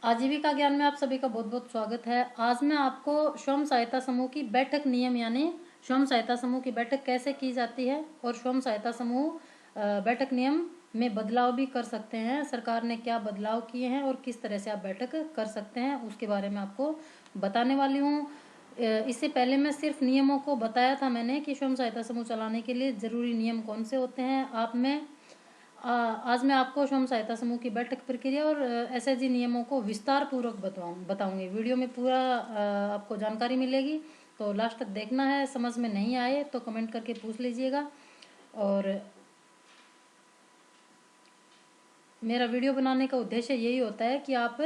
आजीविका ज्ञान में आप सभी का बहुत बहुत स्वागत है। आज मैं आपको स्वयं सहायता समूह की बैठक नियम यानी स्वयं सहायता समूह की बैठक कैसे की जाती है और स्वयं सहायता समूह बैठक नियम में बदलाव भी कर सकते हैं। सरकार ने क्या बदलाव किए हैं और किस तरह से आप बैठक कर सकते हैं उसके बारे में आपको बताने वाली हूँ। इससे पहले मैं सिर्फ नियमों को बताया था मैंने कि स्वयं सहायता समूह चलाने के लिए ज़रूरी नियम कौन से होते हैं। आज मैं आपको स्वयं सहायता समूह की बैठक प्रक्रिया और एसएचजी नियमों को विस्तार पूर्वक बताऊंगी। वीडियो में पूरा आपको जानकारी मिलेगी, तो लास्ट तक देखना है। समझ में नहीं आए तो कमेंट करके पूछ लीजिएगा। और मेरा वीडियो बनाने का उद्देश्य यही होता है कि आप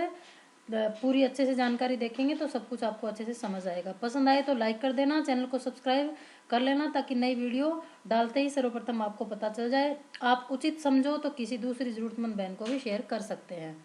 पूरी अच्छे से जानकारी देखेंगे तो सब कुछ आपको अच्छे से समझ आएगा। पसंद आए तो लाइक कर देना, चैनल को सब्सक्राइब कर लेना ताकि नई वीडियो डालते ही सर्वप्रथम आपको पता चल जाए। आप उचित समझो तो किसी दूसरी जरूरतमंद बहन को भी शेयर कर सकते हैं।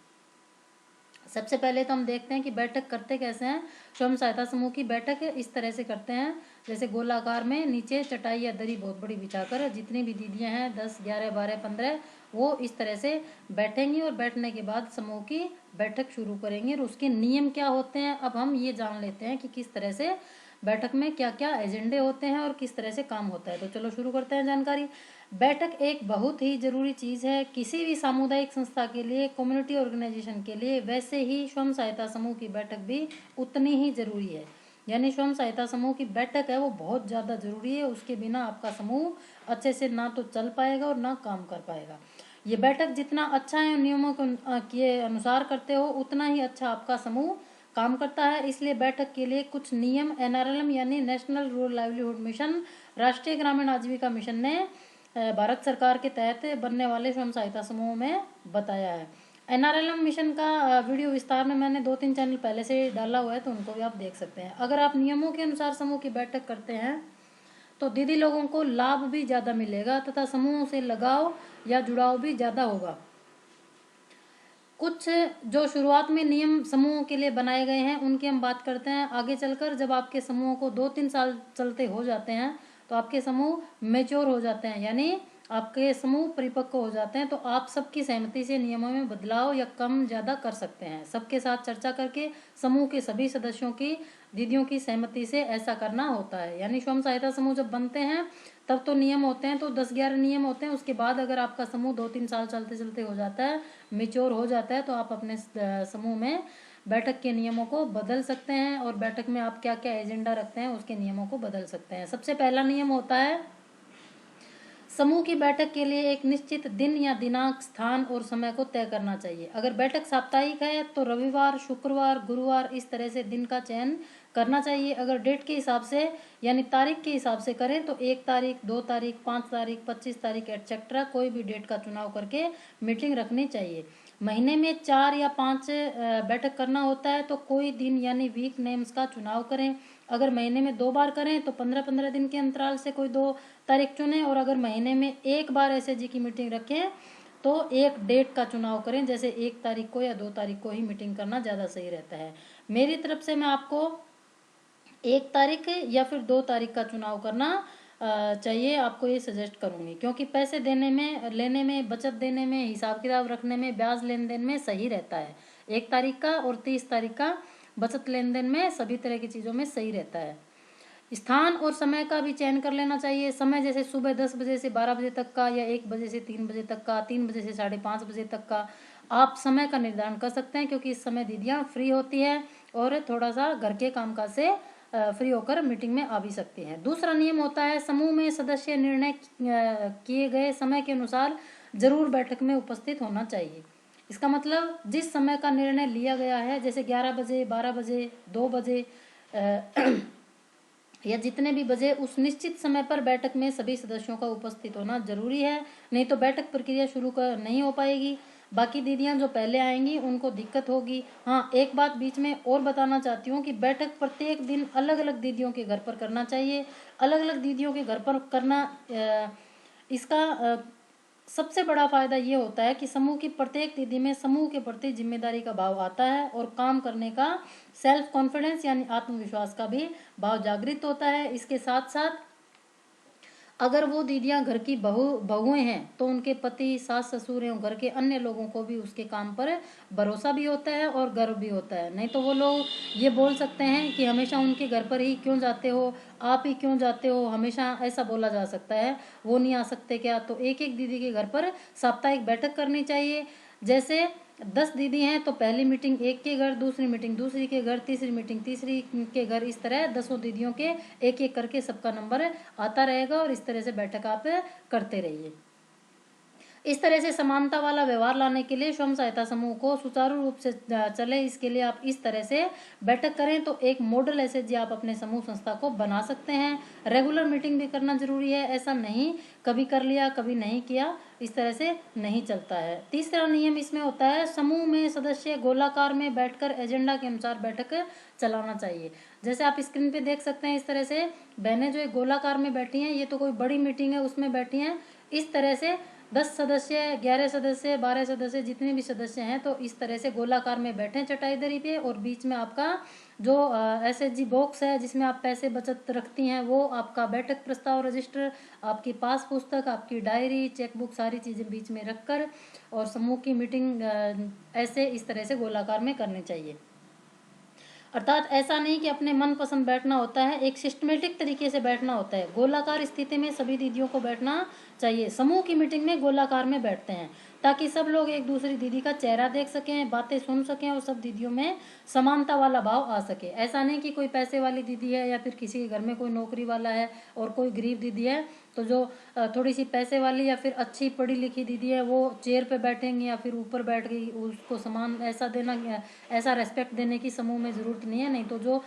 सबसे पहले तो हम देखते हैं कि बैठक करते कैसे हैं। स्वयं सहायता समूह की बैठक इस तरह से करते हैं, जैसे गोलाकार में नीचे चटाई या दरी बहुत बड़ी बिछाकर जितनी भी दीदियां हैं 10, 11, 12, 15 वो इस तरह से बैठेंगी और बैठने के बाद समूह की बैठक शुरू करेंगे। और उसके नियम क्या होते हैं अब हम ये जान लेते हैं कि किस तरह से बैठक में क्या क्या एजेंडे होते हैं और किस तरह से काम होता है। तो चलो शुरू करते हैं जानकारी। बैठक एक बहुत ही जरूरी चीज़ है किसी भी सामुदायिक संस्था के लिए, कम्युनिटी ऑर्गेनाइजेशन के लिए। वैसे ही स्वयं सहायता समूह की बैठक भी उतनी ही जरूरी है। यानी स्वयं सहायता समूह की बैठक है वो बहुत ज़्यादा जरूरी है। उसके बिना आपका समूह अच्छे से ना तो चल पाएगा और ना काम कर पाएगा। ये बैठक जितना अच्छा है नियमों के अनुसार करते हो उतना ही अच्छा आपका समूह काम करता है। इसलिए बैठक के लिए कुछ नियम एनआरएलएम यानी नेशनल रूरल लाइवलीहुड मिशन, राष्ट्रीय ग्रामीण आजीविका मिशन ने भारत सरकार के तहत बनने वाले स्वयं सहायता समूह में बताया है। एनआरएलएम मिशन का वीडियो विस्तार में मैंने 2-3 चैनल पहले से डाला हुआ है, तो उनको भी आप देख सकते हैं। अगर आप नियमों के अनुसार समूह की बैठक करते हैं तो दीदी लोगों को लाभ भी ज़्यादा मिलेगा तथा समूह से लगाव या जुड़ाव भी ज़्यादा होगा। कुछ जो शुरुआत में नियम समूहों के लिए बनाए गए हैं उनकी हम बात करते हैं। आगे चलकर जब आपके समूह को 2-3 साल चलते हो जाते हैं तो आपके समूह मेच्योर हो जाते हैं, यानी आपके समूह परिपक्व हो जाते हैं, तो आप सबकी सहमति से नियमों में बदलाव या कम ज्यादा कर सकते हैं। सबके साथ चर्चा करके समूह के सभी सदस्यों की, दीदियों की सहमति से ऐसा करना होता है। यानी स्वयं सहायता समूह जब बनते हैं तब तो नियम होते हैं, तो 10-11 नियम होते हैं। उसके बाद अगर आपका समूह 2-3 साल चलते चलते हो जाता है, मेच्योर हो जाता है, तो आप अपने समूह में बैठक के नियमों को बदल सकते हैं और बैठक में आप क्या क्या एजेंडा रखते हैं उसके नियमों को बदल सकते हैं। सबसे पहला नियम होता है समूह की बैठक के लिए एक निश्चित दिन या दिनांक, स्थान और समय को तय करना चाहिए। अगर बैठक साप्ताहिक है तो रविवार, शुक्रवार, गुरुवार इस तरह से दिन का चयन करना चाहिए। अगर डेट के हिसाब से यानी तारीख के हिसाब से करें तो 1 तारीख, 2 तारीख, 5 तारीख, 25 तारीख एटसेट्रा कोई भी डेट का चुनाव करके मीटिंग रखनी चाहिए। महीने में 4 या 5 बैठक करना होता है तो कोई दिन यानी वीक नेम्स का चुनाव करें। अगर महीने में 2 बार करें तो 15-15 दिन के अंतराल से कोई 2 तारीख चुनें। और अगर महीने में 1 बार एसएचजी की मीटिंग रखें तो एक डेट का चुनाव करें, जैसे 1 तारीख को या 2 तारीख को ही मीटिंग करना ज़्यादा सही रहता है। मेरी तरफ से मैं आपको 1 तारीख या फिर 2 तारीख का चुनाव करना चाहिए, आपको ये सजेस्ट करूंगी, क्योंकि पैसे देने में, लेने में, बचत देने में, हिसाब किताब रखने में, ब्याज लेन देन में सही रहता है 1 तारीख का, और 30 तारीख का बचत लेन देन में, सभी तरह की चीज़ों में सही रहता है। स्थान और समय का भी चयन कर लेना चाहिए। समय जैसे सुबह 10 बजे से 12 बजे तक का, या 1 बजे से 3 बजे तक का, 3 बजे से 5:30 बजे तक का आप समय का निर्धारण कर सकते हैं, क्योंकि इस समय दीदियाँ फ्री होती है और थोड़ा सा घर के कामकाज से फ्री होकर मीटिंग में आ भी सकती हैं। दूसरा नियम होता है समूह में सदस्य निर्णय किए गए समय के अनुसार जरूर बैठक में उपस्थित होना चाहिए। इसका मतलब जिस समय का निर्णय लिया गया है, जैसे 11 बजे, 12 बजे, 2 बजे या जितने भी बजे, उस निश्चित समय पर बैठक में सभी सदस्यों का उपस्थित होना जरूरी है, नहीं तो बैठक प्रक्रिया शुरू नहीं हो पाएगी। बाकी दीदियां जो पहले आएंगी उनको दिक्कत होगी। हाँ, एक बात बीच में और बताना चाहती हूँ कि बैठक प्रत्येक दिन अलग अलग दीदियों के घर पर करना चाहिए। अलग अलग दीदियों के घर पर करना इसका सबसे बड़ा फायदा ये होता है कि समूह की प्रत्येक दीदी में समूह के प्रति जिम्मेदारी का भाव आता है और काम करने का सेल्फ कॉन्फिडेंस यानी आत्मविश्वास का भी भाव जागृत होता है। इसके साथ साथ अगर वो दीदियां घर की बहुएं हैं तो उनके पति, सास ससुर एवं घर के अन्य लोगों को भी उसके काम पर भरोसा भी होता है और गर्व भी होता है। नहीं तो वो लोग ये बोल सकते हैं कि हमेशा उनके घर पर ही क्यों जाते हो, आप ही क्यों जाते हो, हमेशा ऐसा बोला जा सकता है, वो नहीं आ सकते क्या। तो एक एक दीदी के घर पर साप्ताहिक बैठक करनी चाहिए। जैसे 10 दीदी हैं तो पहली मीटिंग एक के घर, दूसरी मीटिंग दूसरी के घर, तीसरी मीटिंग तीसरी के घर, इस तरह 10 दीदियों के एक एक करके सबका नंबर आता रहेगा और इस तरह से बैठक आप करते रहिए। इस तरह से समानता वाला व्यवहार लाने के लिए स्वयं सहायता समूह को सुचारू रूप से चले, इसके लिए आप इस तरह से बैठक करें तो एक मॉडल एसएचजी आप अपने समूह संस्था को बना सकते हैं। रेगुलर मीटिंग भी करना जरूरी है, ऐसा नहीं कभी कर लिया कभी नहीं किया, इस तरह से नहीं चलता है। तीसरा नियम इसमें होता है, समूह में सदस्य गोलाकार में बैठकर एजेंडा के अनुसार बैठक चलाना चाहिए। जैसे आप स्क्रीन पे देख सकते हैं, इस तरह से बहनें जो एक गोलाकार में बैठी हैं, ये तो कोई बड़ी मीटिंग है उसमें बैठी हैं। इस तरह से 10 सदस्य, 11 सदस्य, 12 सदस्य, जितने भी सदस्य हैं तो इस तरह से गोलाकार में बैठे चटाई दरी पे, और बीच में आपका जो एसएचजी बॉक्स है जिसमें आप पैसे बचत रखती हैं, वो आपका बैठक प्रस्ताव, रजिस्टर, आपकी पास पुस्तक, आपकी डायरी, चेकबुक, सारी चीजें बीच में रखकर और समूह की मीटिंग ऐसे इस तरह से गोलाकार में करनी चाहिए। अर्थात ऐसा नहीं कि अपने मन पसंद बैठना होता है, एक सिस्टमेटिक तरीके से बैठना होता है। गोलाकार स्थिति में सभी दीदियों को बैठना चाहिए। समूह की मीटिंग में गोलाकार में बैठते हैं ताकि सब लोग एक दूसरी दीदी का चेहरा देख सकें, बातें सुन सकें और सब दीदियों में समानता वाला भाव आ सके। ऐसा नहीं कि कोई पैसे वाली दीदी है या फिर किसी के घर में कोई नौकरी वाला है और कोई गरीब दीदी है, तो जो थोड़ी सी पैसे वाली या फिर अच्छी पढ़ी लिखी दीदी है वो चेयर पे बैठेंगी या फिर ऊपर बैठ गई, उसको समान ऐसा देना, ऐसा रेस्पेक्ट देने की समूह में ज़रूरत नहीं है। नहीं तो जो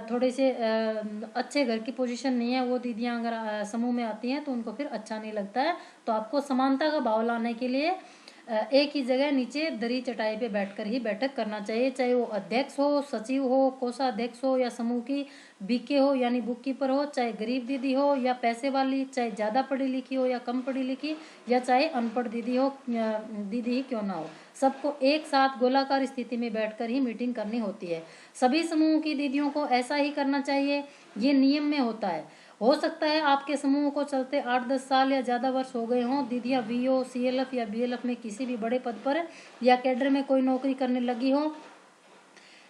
थोड़े से अच्छे घर की पोजीशन नहीं है वो दीदियां अगर समूह में आती हैं तो उनको फिर अच्छा नहीं लगता है। तो आपको समानता का भाव लाने के लिए एक ही जगह नीचे दरी चटाई पे बैठकर ही बैठक करना चाहिए, चाहे वो अध्यक्ष हो, सचिव हो, कोषाध्यक्ष हो या समूह की बीके हो यानी बुक कीपर हो, चाहे गरीब दीदी हो या पैसे वाली, चाहे ज्यादा पढ़ी लिखी हो या कम पढ़ी लिखी, या चाहे अनपढ़ दीदी हो, दीदी ही क्यों ना हो, सबको एक साथ गोलाकार स्थिति में बैठकर ही मीटिंग करनी होती है। सभी समूह की दीदियों को ऐसा ही करना चाहिए, ये नियम में होता है। हो सकता है आपके समूह को चलते 8-10 साल या ज्यादा वर्ष हो गए हों, दीदियां वीओ, सीएलएफ या बीएलएफ में किसी भी बड़े पद पर या कैडर में कोई नौकरी करने लगी हो,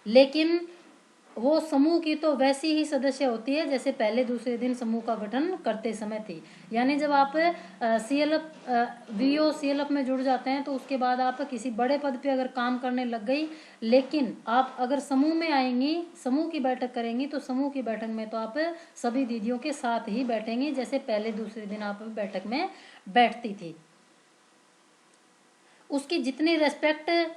लेकिन वो समूह की तो वैसी ही सदस्य होती है जैसे पहले दूसरे दिन समूह का गठन करते समय थी। यानी जब आप सीएलएफ, वीओ, सीएलएफ में जुड़ जाते हैं तो उसके बाद आप किसी बड़े पद पे अगर काम करने लग गई, लेकिन आप अगर समूह में आएंगी, समूह की बैठक करेंगी, तो समूह की बैठक में तो आप सभी दीदियों के साथ ही बैठेंगी जैसे पहले दूसरे दिन आप बैठक में बैठती थी। उसकी जितनी रेस्पेक्ट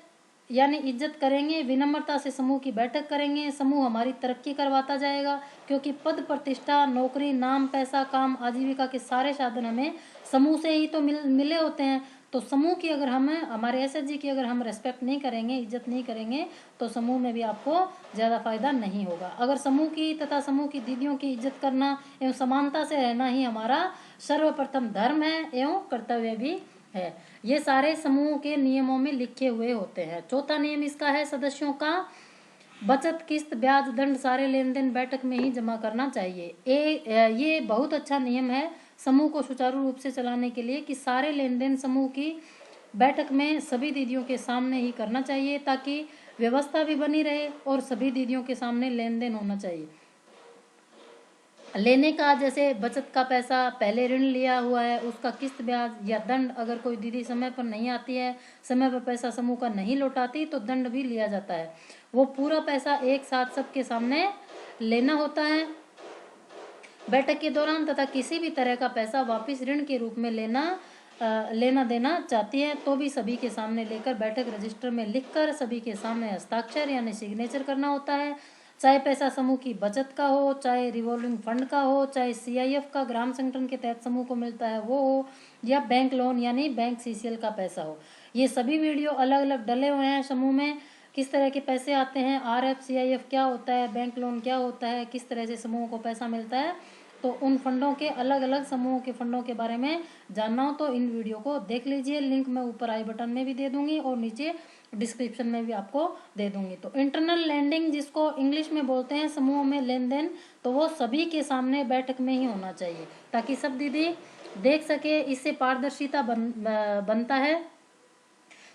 यानी इज्जत करेंगे, विनम्रता से समूह की बैठक करेंगे, समूह हमारी तरक्की करवाता जाएगा, क्योंकि पद, प्रतिष्ठा, नौकरी, नाम, पैसा, काम, आजीविका के सारे साधन हमें समूह से ही तो मिले होते हैं। तो समूह की अगर हम, हमारे एसएचजी की अगर हम रेस्पेक्ट नहीं करेंगे, इज्जत नहीं करेंगे, तो समूह में भी आपको ज़्यादा फायदा नहीं होगा। अगर समूह की तथा समूह की दीदियों की इज्जत करना एवं समानता से रहना ही हमारा सर्वप्रथम धर्म है एवं कर्तव्य भी है। ये सारे समूह के नियमों में लिखे हुए होते हैं। चौथा नियम इसका है, सदस्यों का बचत, किस्त, ब्याज, दंड सारे लेन देन बैठक में ही जमा करना चाहिए। ये बहुत अच्छा नियम है समूह को सुचारू रूप से चलाने के लिए कि सारे लेन देन समूह की बैठक में सभी दीदियों के सामने ही करना चाहिए, ताकि व्यवस्था भी बनी रहे और सभी दीदियों के सामने लेन देन होना चाहिए। लेने का, जैसे बचत का पैसा पहले ऋण लिया हुआ है उसका किस्त, ब्याज या दंड, अगर कोई दीदी समय पर नहीं आती है, समय पर पैसा समूह का नहीं लौटाती, तो दंड भी लिया जाता है। वो पूरा पैसा एक साथ सबके सामने लेना होता है बैठक के दौरान, तथा किसी भी तरह का पैसा वापस ऋण के रूप में लेना देना चाहती है तो भी सभी के सामने लेकर बैठक रजिस्टर में लिखकर सभी के सामने हस्ताक्षर यानी सिग्नेचर करना होता है। चाहे पैसा समूह की बचत का हो, चाहे रिवॉल्विंग फंड का हो, चाहे सीआईएफ का ग्राम संगठन के तहत समूह को मिलता है वो हो, या बैंक लोन यानी बैंक सीसीएल का पैसा हो। ये सभी वीडियो अलग अलग डले हुए हैं समूह में, किस तरह के पैसे आते हैं, आरएफ, सीआईएफ क्या होता है, बैंक लोन क्या होता है, किस तरह से समूह को पैसा मिलता है, तो उन फंडों के अलग अलग समूहों के फंडों के बारे में जानना हो तो इन वीडियो को देख लीजिए। लिंक मैं ऊपर आई बटन में भी दे दूंगी और नीचे डिस्क्रिप्शन में भी आपको दे दूंगी। तो इंटरनल लेंडिंग जिसको इंग्लिश में बोलते हैं समूह में लेन देन, तो वो सभी के सामने बैठक में ही होना चाहिए ताकि सब दीदी देख सके। इससे पारदर्शिता बनता है।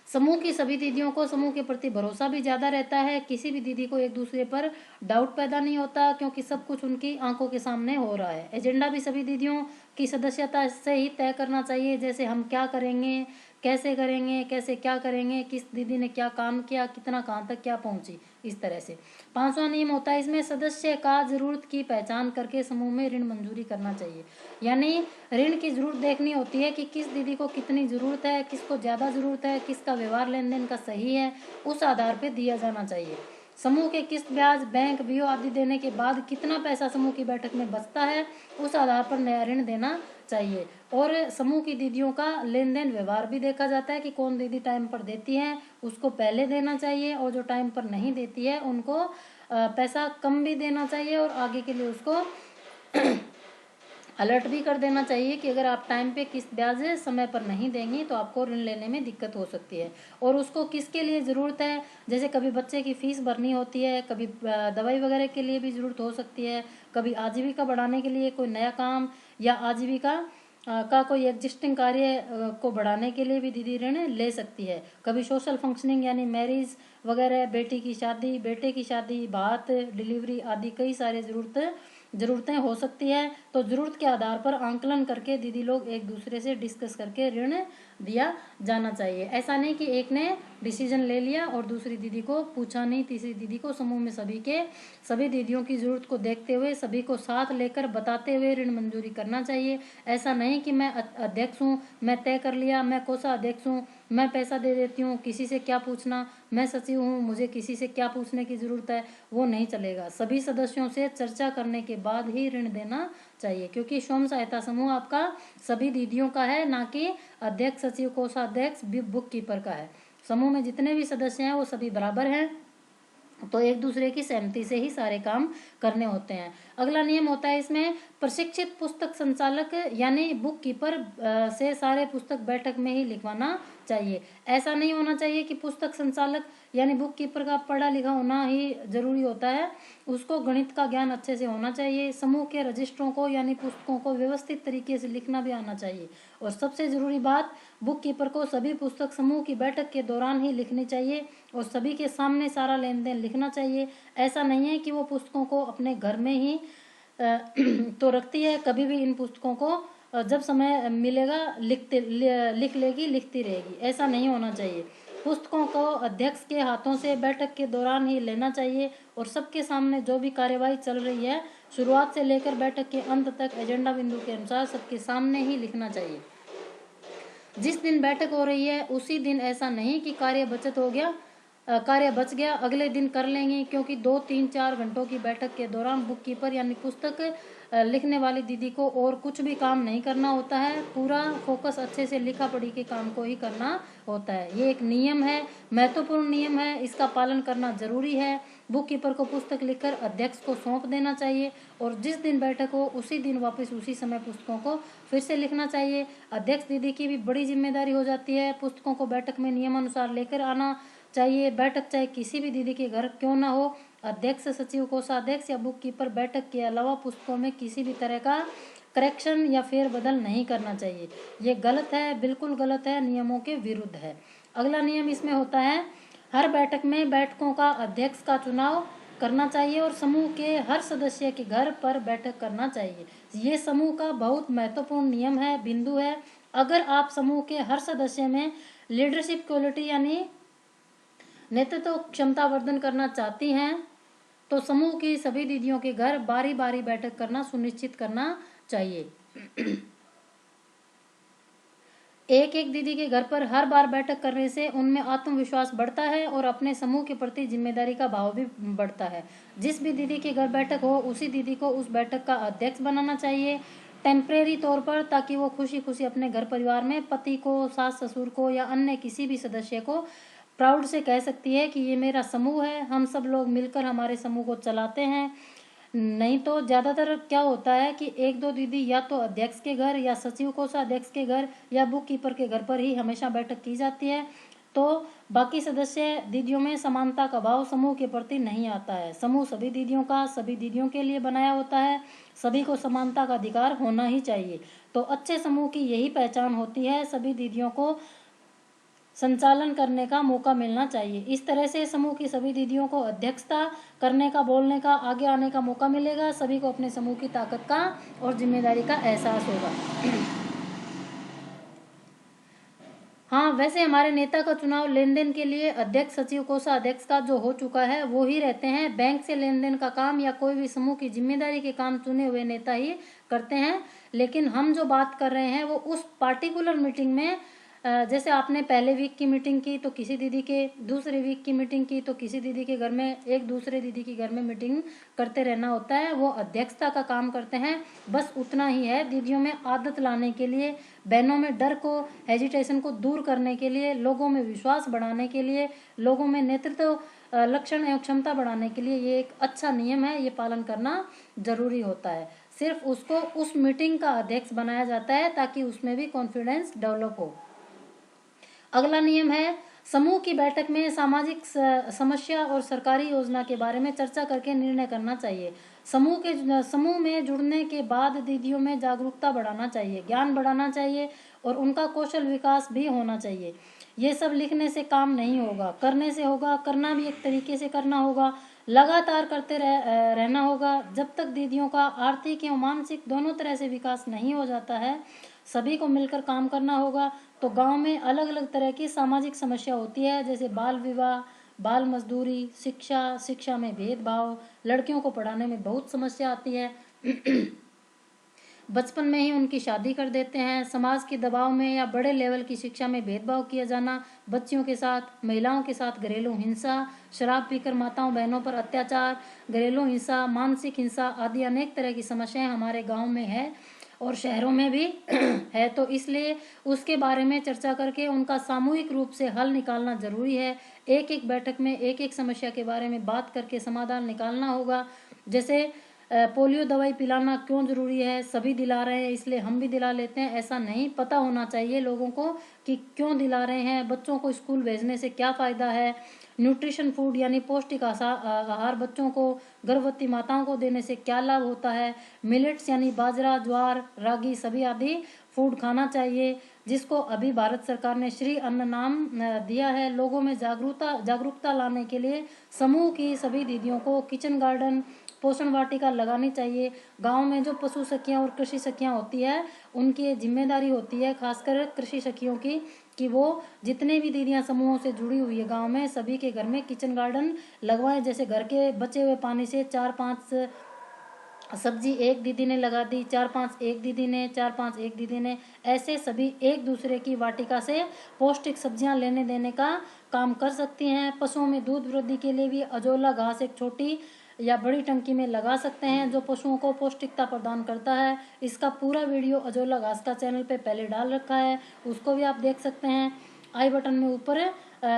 समूह की सभी दीदियों को समूह के प्रति भरोसा भी ज्यादा रहता है। किसी भी दीदी को एक दूसरे पर डाउट पैदा नहीं होता क्योंकि सब कुछ उनकी आंखों के सामने हो रहा है। एजेंडा भी सभी दीदियों की सदस्यता से ही तय करना चाहिए, जैसे हम क्या करेंगे, कैसे करेंगे, कैसे क्या करेंगे, किस दीदी ने क्या काम किया, कितना कहाँ तक क्या पहुंची, इस तरह से। 5वां नियम होता है इसमें सदस्य का जरूरत की पहचान करके समूह में ऋण मंजूरी करना चाहिए। यानी ऋण की जरूरत देखनी होती है कि किस दीदी को कितनी जरूरत है, किसको ज्यादा जरूरत है, किसका व्यवहार लेन देन का सही है, उस आधार पर दिया जाना चाहिए। समूह के किस्त ब्याज बैंक बीओ आदि देने के बाद कितना पैसा समूह की बैठक में बचता है, उस आधार पर नया ऋण देना चाहिए। और समूह की दीदियों का लेन देन व्यवहार भी देखा जाता है कि कौन दीदी टाइम पर देती है उसको पहले देना चाहिए, और जो टाइम पर नहीं देती है उनको पैसा कम भी देना चाहिए, और आगे के लिए उसको अलर्ट भी कर देना चाहिए कि अगर आप टाइम पे किस्त ब्याज समय पर नहीं देंगी तो आपको ऋण लेने में दिक्कत हो सकती है। और उसको किसके लिए ज़रूरत है, जैसे कभी बच्चे की फीस भरनी होती है, कभी दवाई वगैरह के लिए भी ज़रूरत हो सकती है, कभी आजीविका बढ़ाने के लिए कोई नया काम, या आजीविका का कोई एग्जिस्टिंग कार्य को बढ़ाने के लिए भी दीदी ऋण ले सकती है। कभी सोशल फंक्शनिंग यानी मैरिज वगैरह, बेटी की शादी, बेटे की शादी, बात, डिलीवरी आदि कई सारे ज़रूरतें हो सकती है। तो ज़रूरत के आधार पर आंकलन करके दीदी लोग एक दूसरे से डिस्कस करके ऋण दिया जाना चाहिए। ऐसा नहीं कि एक ने डिसीजन ले लिया और दूसरी दीदी को पूछा नहीं, तीसरी दीदी को। समूह में सभी दीदियों की ज़रूरत को देखते हुए सभी को साथ लेकर बताते हुए ऋण मंजूरी करना चाहिए। ऐसा नहीं कि मैं अध्यक्ष हूँ, मैं तय कर लिया, मैं कोषाध्यक्ष हूँ, मैं पैसा दे देती हूँ, किसी से क्या पूछना, मैं सचिव हूँ, मुझे किसी से क्या पूछने की ज़रूरत है, वो नहीं चलेगा। सभी सदस्यों से चर्चा करने के बाद ही ऋण देना चाहिए, क्योंकि स्वयं सहायता समूह आपका सभी दीदियों का है, ना कि अध्यक्ष, सचिव, कोषाध्यक्ष, बुक कीपर का है। समूह में जितने भी सदस्य हैं वो सभी बराबर हैं, तो एक दूसरे की सहमति से ही सारे काम करने होते हैं। अगला नियम होता है इसमें प्रशिक्षित पुस्तक संचालक यानी बुक कीपर से सारे पुस्तक बैठक में ही लिखवाना चाहिए। ऐसा नहीं होना चाहिए कि पुस्तक संचालक यानी बुक कीपर का पढ़ा लिखा होना ही जरूरी होता है, उसको गणित का ज्ञान अच्छे से होना चाहिए। समूह के रजिस्ट्रों को यानी पुस्तकों को व्यवस्थित तरीके से लिखना भी आना चाहिए। और सबसे जरूरी बात, बुक कीपर को सभी पुस्तक समूह की बैठक के दौरान ही लिखनी चाहिए और सभी के सामने सारा लेन देन लिखना चाहिए। ऐसा नहीं है कि वो पुस्तकों को अपने घर में ही तो रखती है, कभी भी इन पुस्तकों को जब समय मिलेगा लिख लेगी, लिखती रहेगी, ऐसा नहीं होना चाहिए। पुस्तकों को अध्यक्ष के हाथों से बैठक के दौरान ही लेना चाहिए और सबके सामने जो भी कार्यवाही चल रही है शुरुआत से लेकर बैठक के अंत तक एजेंडा बिंदु के अनुसार सबके सामने ही लिखना चाहिए। जिस दिन बैठक हो रही है उसी दिन ऐसा नहीं कि कार्य बच गया अगले दिन कर लेंगे, क्योंकि 2, 3, 4 घंटों की बैठक के दौरान बुक कीपर यानी पुस्तक लिखने वाली दीदी को और कुछ भी काम नहीं करना होता है। पूरा फोकस अच्छे से लिखा पढ़ी के काम को ही करना होता है। ये एक नियम है, महत्वपूर्ण नियम है, इसका पालन करना जरूरी है। बुक कीपर को पुस्तक लिखकर अध्यक्ष को सौंप देना चाहिए और जिस दिन बैठक हो उसी दिन वापस उसी समय पुस्तकों को फिर से लिखना चाहिए। अध्यक्ष दीदी की भी बड़ी जिम्मेदारी हो जाती है, पुस्तकों को बैठक में नियमानुसार लेकर आना चाहिए। बैठक चाहे किसी भी दीदी के घर क्यों ना हो, अध्यक्ष, सचिव, कोषाध्यक्ष या बुक कीपर बैठक के अलावा पुस्तकों में किसी भी तरह का करेक्शन या फेरबदल नहीं करना चाहिए। ये गलत है, बिल्कुल गलत है, नियमों के विरुद्ध है। अगला नियम इसमें होता है हर बैठक में बैठकों का अध्यक्ष का चुनाव करना चाहिए और समूह के हर सदस्य के घर पर बैठक करना चाहिए। ये समूह का बहुत महत्वपूर्ण नियम है, बिंदु है। अगर आप समूह के हर सदस्य में लीडरशिप क्वालिटी यानी नेतृत्व क्षमता वर्धन करना चाहती हैं तो समूह की सभी दीदियों के घर बारी बारी बैठक करना सुनिश्चित करना चाहिए। एक दीदी के घर पर हर बार बैठक करने से उनमें आत्मविश्वास बढ़ता है और अपने समूह के प्रति जिम्मेदारी का भाव भी बढ़ता है। जिस भी दीदी के घर बैठक हो उसी दीदी को उस बैठक का अध्यक्ष बनाना चाहिए टेम्परेरी तौर पर, ताकि वो खुशी खुशी अपने घर परिवार में पति को, सास ससुर को या अन्य किसी भी सदस्य को प्राउड से कह सकती है कि ये मेरा समूह है, हम सब लोग मिलकर हमारे समूह को चलाते हैं। नहीं तो ज़्यादातर क्या होता है कि एक दो दीदी या तो अध्यक्ष के घर या सचिव कोषाध्यक्ष के घर या बुक कीपर के घर पर ही हमेशा बैठक की जाती है, तो बाकी सदस्य दीदियों में समानता का भाव समूह के प्रति नहीं आता है। समूह सभी दीदियों का सभी दीदियों के लिए बनाया होता है, सभी को समानता का अधिकार होना ही चाहिए। तो अच्छे समूह की यही पहचान होती है, सभी दीदियों को संचालन करने का मौका मिलना चाहिए। इस तरह से समूह की सभी दीदियों को अध्यक्षता करने का, बोलने का, आगे आने का मौका मिलेगा। सभी को अपने समूह की ताकत का और जिम्मेदारी का एहसास होगा। हाँ, वैसे हमारे नेता का चुनाव लेन देन के लिए अध्यक्ष, सचिव, कोषाध्यक्ष का जो हो चुका है वो ही रहते हैं। बैंक से लेन देन का काम या कोई भी समूह की जिम्मेदारी के काम चुने हुए नेता ही करते हैं। लेकिन हम जो बात कर रहे हैं वो उस पार्टिकुलर मीटिंग में, जैसे आपने पहले वीक की मीटिंग की तो किसी दीदी के, दूसरे वीक की मीटिंग की तो किसी दीदी के घर में, एक दूसरे दीदी के घर में मीटिंग करते रहना होता है, वो अध्यक्षता का काम करते हैं। बस उतना ही है। दीदियों में आदत लाने के लिए, बहनों में डर को, हेजिटेशन को दूर करने के लिए, लोगों में विश्वास बढ़ाने के लिए, लोगों में नेतृत्व लक्षण एवं क्षमता बढ़ाने के लिए ये एक अच्छा नियम है, ये पालन करना जरूरी होता है। सिर्फ उसको उस मीटिंग का अध्यक्ष बनाया जाता है ताकि उसमें भी कॉन्फिडेंस डेवलप हो। अगला नियम है, समूह की बैठक में सामाजिक समस्या और सरकारी योजना के बारे में चर्चा करके निर्णय करना चाहिए। समूह में जुड़ने के बाद दीदियों में जागरूकता बढ़ाना चाहिए, ज्ञान बढ़ाना चाहिए और उनका कौशल विकास भी होना चाहिए। ये सब लिखने से काम नहीं होगा, करने से होगा। करना भी एक तरीके से करना होगा, लगातार करते रहना होगा। जब तक दीदियों का आर्थिक एवं मानसिक दोनों तरह से विकास नहीं हो जाता है, सभी को मिलकर काम करना होगा। तो गांव में अलग अलग तरह की सामाजिक समस्या होती है, जैसे बाल विवाह, बाल मजदूरी, शिक्षा में भेदभाव, लड़कियों को पढ़ाने में बहुत समस्या आती है। बचपन में ही उनकी शादी कर देते हैं। समाज के दबाव में या बड़े लेवल की शिक्षा में भेदभाव किया जाना, बच्चियों के साथ, महिलाओं के साथ घरेलू हिंसा, शराब पीकर माताओं बहनों पर अत्याचार, घरेलू हिंसा, मानसिक हिंसा आदि अनेक तरह की समस्याएं हमारे गांव में है और शहरों में भी है। तो इसलिए उसके बारे में चर्चा करके उनका सामूहिक रूप से हल निकालना जरूरी है। एक एक बैठक में एक एक समस्या के बारे में बात करके समाधान निकालना होगा। जैसे पोलियो दवाई पिलाना क्यों जरूरी है, सभी दिला रहे हैं इसलिए हम भी दिला लेते हैं, ऐसा नहीं। पता होना चाहिए लोगों को कि क्यों दिला रहे हैं, बच्चों को स्कूल भेजने से क्या फायदा है, न्यूट्रिशन फूड यानी पौष्टिक आहार बच्चों को, गर्भवती माताओं को देने से क्या लाभ होता है, मिलेट्स यानी बाजरा, ज्वार, रागी सभी आदि फूड खाना चाहिए, जिसको अभी भारत सरकार ने श्री अन्न नाम दिया है। लोगों में जागरूकता लाने के लिए समूह की सभी दीदियों को किचन गार्डन, पोषण वाटिका लगानी चाहिए। गांव में जो पशु सखियां और कृषि सखियां होती है, उनकी जिम्मेदारी होती है खासकर कृषि सखियों की, कि वो जितने भी दीदियां समूहों से जुड़ी हुई है गांव में, सभी के घर में किचन गार्डन लगवाएं। जैसे घर के बचे हुए पानी से 4-5 सब्जी एक दीदी ने लगा दी, 4-5 एक दीदी ने, 4-5 एक दीदी ने, ऐसे सभी एक दूसरे की वाटिका से पौष्टिक सब्जियां लेने देने का काम कर सकती हैं। पशुओं में दूध वृद्धि के लिए भी अजोला घास एक छोटी या बड़ी टंकी में लगा सकते हैं, जो पशुओं को पौष्टिकता प्रदान करता है। इसका पूरा वीडियो अजोला घास का चैनल पे पहले डाल रखा है, उसको भी आप देख सकते हैं। आई बटन में ऊपर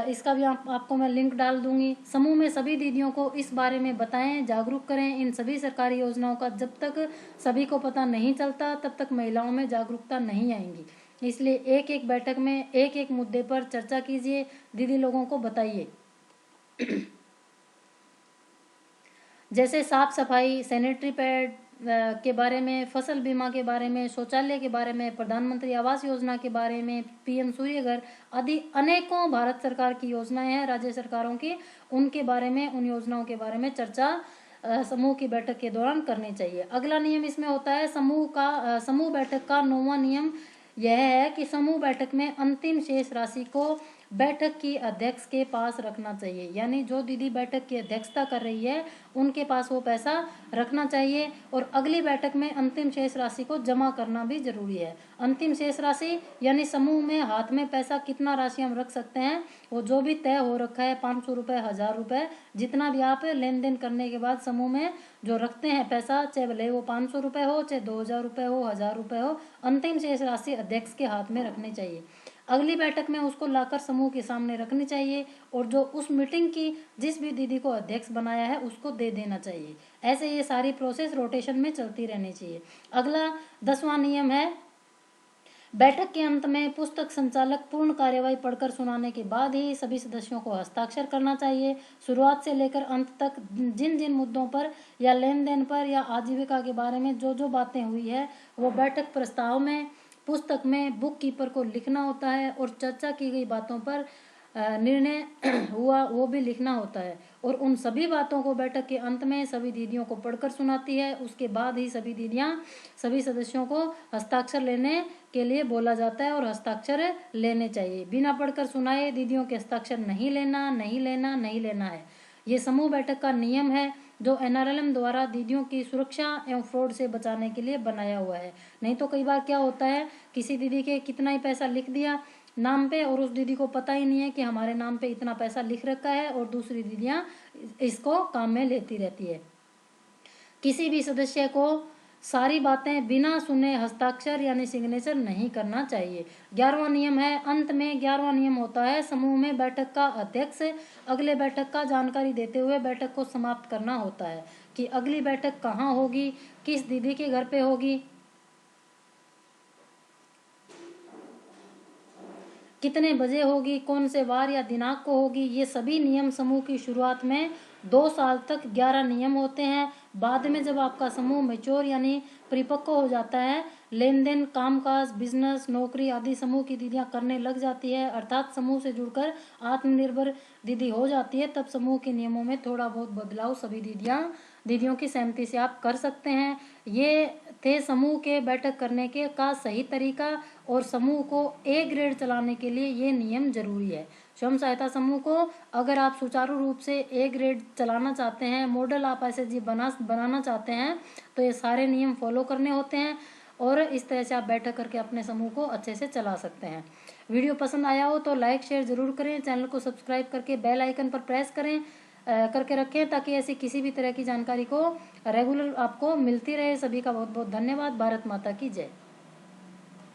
इसका भी आपको मैं लिंक डाल दूंगी। समूह में सभी दीदियों को इस बारे में बताएं, जागरूक करें। इन सभी सरकारी योजनाओं का जब तक सभी को पता नहीं चलता तब तक महिलाओं में जागरूकता नहीं आएंगी। इसलिए एक एक बैठक में एक एक मुद्दे पर चर्चा कीजिए, दीदी लोगों को बताइए। जैसे साफ सफाई, सैनिटरी पैड के बारे में, फसल बीमा के बारे में, शौचालय के बारे में, प्रधानमंत्री आवास योजना के बारे में, पीएम सूर्य घर आदि अनेकों भारत सरकार की योजनाएं हैं, राज्य सरकारों की, उनके बारे में, उन योजनाओं के बारे में चर्चा समूह की बैठक के दौरान करनी चाहिए। अगला नियम इसमें होता है समूह बैठक का 9वां नियम यह है कि समूह बैठक में अंतिम शेष राशि को बैठक की अध्यक्ष के पास रखना चाहिए। यानी जो दीदी बैठक की अध्यक्षता कर रही है उनके पास वो पैसा रखना चाहिए और अगली बैठक में अंतिम शेष राशि को जमा करना भी जरूरी है। अंतिम शेष राशि यानी समूह में हाथ में पैसा कितना राशि हम रख सकते हैं, वो जो भी तय हो रखा है, 500 रुपए, 1000 रुपए, जितना भी आप लेन देन करने के बाद समूह में जो रखते हैं पैसा, चाहे भले वो 500 रुपए हो, चाहे 2000 रुपए हो, 1000 रुपए हो, अंतिम शेष राशि अध्यक्ष के हाथ में रखनी चाहिए। अगली बैठक में उसको लाकर समूह के सामने रखनी चाहिए और जो उस मीटिंग की जिस भी दीदी को अध्यक्ष बनाया है उसको दे देना चाहिए। ऐसे ये सारी प्रोसेस रोटेशन में चलती रहनी चाहिए। अगला 10वां नियम है, बैठक के अंत में पुस्तक संचालक पूर्ण कार्यवाही पढ़कर सुनाने के बाद ही सभी सदस्यों को हस्ताक्षर करना चाहिए। शुरुआत से लेकर अंत तक जिन जिन मुद्दों पर या लेन देन पर या आजीविका के बारे में जो जो बातें हुई है वो बैठक प्रस्ताव में, पुस्तक में बुक कीपर को लिखना होता है और चर्चा की गई बातों पर निर्णय हुआ वो भी लिखना होता है। और उन सभी बातों को बैठक के अंत में सभी दीदियों को पढ़कर सुनाती है। उसके बाद ही सभी दीदियां सभी सदस्यों को हस्ताक्षर लेने के लिए बोला जाता है और हस्ताक्षर लेने चाहिए। बिना पढ़कर सुनाए दीदियों के हस्ताक्षर नहीं लेना, नहीं लेना, नहीं लेना है। ये समूह बैठक का नियम है जो NRLM द्वारा दीदियों की सुरक्षा एवं फ्रॉड से बचाने के लिए बनाया हुआ है। नहीं तो कई बार क्या होता है, किसी दीदी के कितना ही पैसा लिख दिया नाम पे और उस दीदी को पता ही नहीं है कि हमारे नाम पे इतना पैसा लिख रखा है और दूसरी दीदियां इसको काम में लेती रहती है। किसी भी सदस्य को सारी बातें बिना सुने हस्ताक्षर यानी सिग्नेचर नहीं करना चाहिए। 11वां नियम है, अंत में 11वां नियम होता है, समूह में बैठक का अध्यक्ष अगले बैठक का जानकारी देते हुए बैठक को समाप्त करना होता है कि अगली बैठक कहाँ होगी, किस दीदी के घर पे होगी, कितने बजे होगी, कौन से वार या दिनांक को होगी। ये सभी नियम समूह की शुरुआत में 2 साल तक 11 नियम होते हैं। बाद में जब आपका समूह मैच्योर यानी परिपक्व हो जाता है, लेन देन, कामकाज, बिजनेस, नौकरी आदि समूह की दीदियां करने लग जाती है, अर्थात समूह से जुड़कर आत्मनिर्भर दीदी हो जाती है, तब समूह के नियमों में थोड़ा बहुत बदलाव सभी दीदियों की सहमति से आप कर सकते हैं। ये थे समूह के बैठक करने के का सही तरीका और समूह को A ग्रेड चलाने के लिए ये नियम जरूरी है। स्वयं सहायता समूह को अगर आप सुचारू रूप से A ग्रेड चलाना चाहते हैं, मॉडल आप SHG बनाना चाहते हैं, तो ये सारे नियम फॉलो करने होते हैं और इस तरह से आप बैठक करके अपने समूह को अच्छे से चला सकते हैं। वीडियो पसंद आया हो तो लाइक शेयर जरूर करें, चैनल को सब्सक्राइब करके बेल आइकन पर प्रेस करके रखें ताकि ऐसी किसी भी तरह की जानकारी को रेगुलर आपको मिलती रहे। सभी का बहुत बहुत धन्यवाद। भारत माता की जय।